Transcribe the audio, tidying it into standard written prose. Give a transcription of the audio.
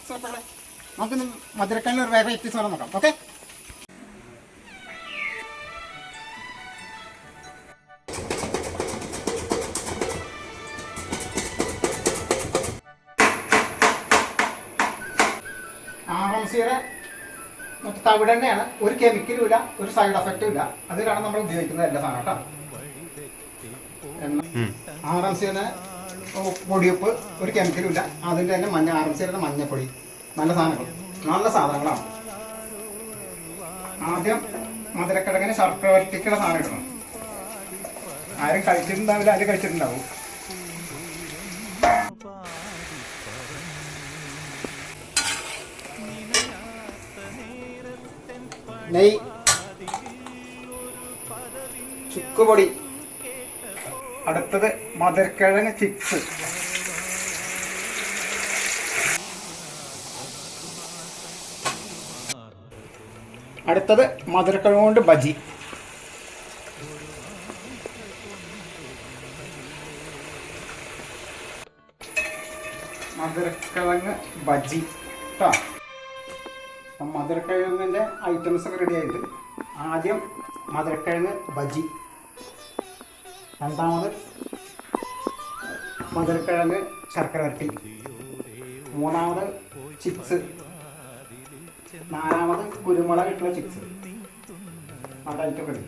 സുഹൃത്തുക്കളെ, നമുക്കിന്ന് മധുരക്കണ്ണിൽ ഒരു വെറൈറ്റി സാധനം നോക്കാം. ഓക്കെ, ആറംസിയുടെ മറ്റേ തവിടെണ്ണയാണ്. ഒരു കെമിക്കലും ഇല്ല, ഒരു സൈഡ് എഫക്റ്റും ഇല്ല. അതിലാണ് നമ്മൾ ഉപയോഗിക്കുന്നത് എല്ലാ സാധനം കേട്ടോ. ആറംസിയുടെ പൊടിയുപ്പ്, ഒരു കെമിക്കലും ഇല്ല. അതിൻ്റെ തന്നെ ആറംസിയുടെ മഞ്ഞപ്പൊടി, നല്ല സാധനങ്ങൾ, നല്ല സാധനങ്ങളാണ്. ആദ്യം മധുരക്കിഴങ്ങിന് ശർക്കര വരട്ടിക്കുള്ള സാധനം ഇടണം. ആരും കഴിച്ചിട്ടുണ്ടാവില്ല, ആരും കഴിച്ചിട്ടുണ്ടാവും. നെയ്യ്, ചുക്കുപൊടി, അടുത്തത് മധുരക്കിഴങ്ങ് ചിപ്സ്, അടുത്തത് മധുരക്കിഴങ്ങ് കൊണ്ട് ബജി. മധുരക്കിഴങ്ങ് ബജി കേട്ടോ. അപ്പം മധുരക്കിഴങ്ങിൻ്റെ ഐറ്റംസ് ഒക്കെ റെഡി ആയിട്ട്, ആദ്യം മധുരക്കിഴങ്ങ് ബജി, രണ്ടാമത് മധുരക്കിഴങ്ങ് ശർക്കര വരട്ടി, മൂന്നാമത് ചിപ്സ്, നാലാമത് കുരുമുളക് ഇട്ടുള്ള ചിപ്സ്. അതായിട്ട് റെഡി.